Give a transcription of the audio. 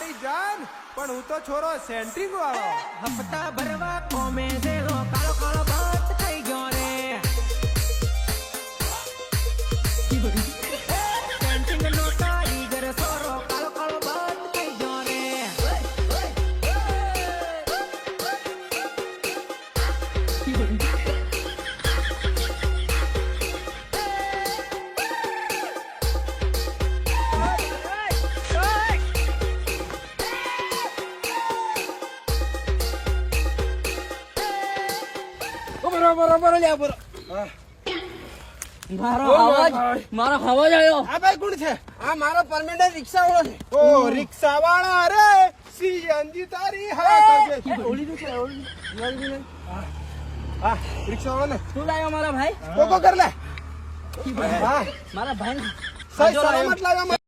મારી જાન પણ હું તો છોરો સેન્ટ્રિંગ વાળો હપ્તા ભરવા કોમે જેલો કાળો કાળો બાત થઈ ગયો રે સેન્ટ્રિંગ નો કારીગર સોરો કાળો કાળો બાત થઈ ગયો રે બરોબર લ્યા બરો મારો અવાજ આવ્યો આ ભાઈ કોણ છે આ મારો પરમેનન્ટ રિક્ષા વાળો છે. ઓ રિક્ષા વાળા અરે સીએનજી તારી હા ઓલી છે ઓલી. હા રિક્ષા વાળો ને શું લાવ્યો મારા ભાઈ કોકો કર લે હા મારા ભાઈ સહી સલામત લાવ્યા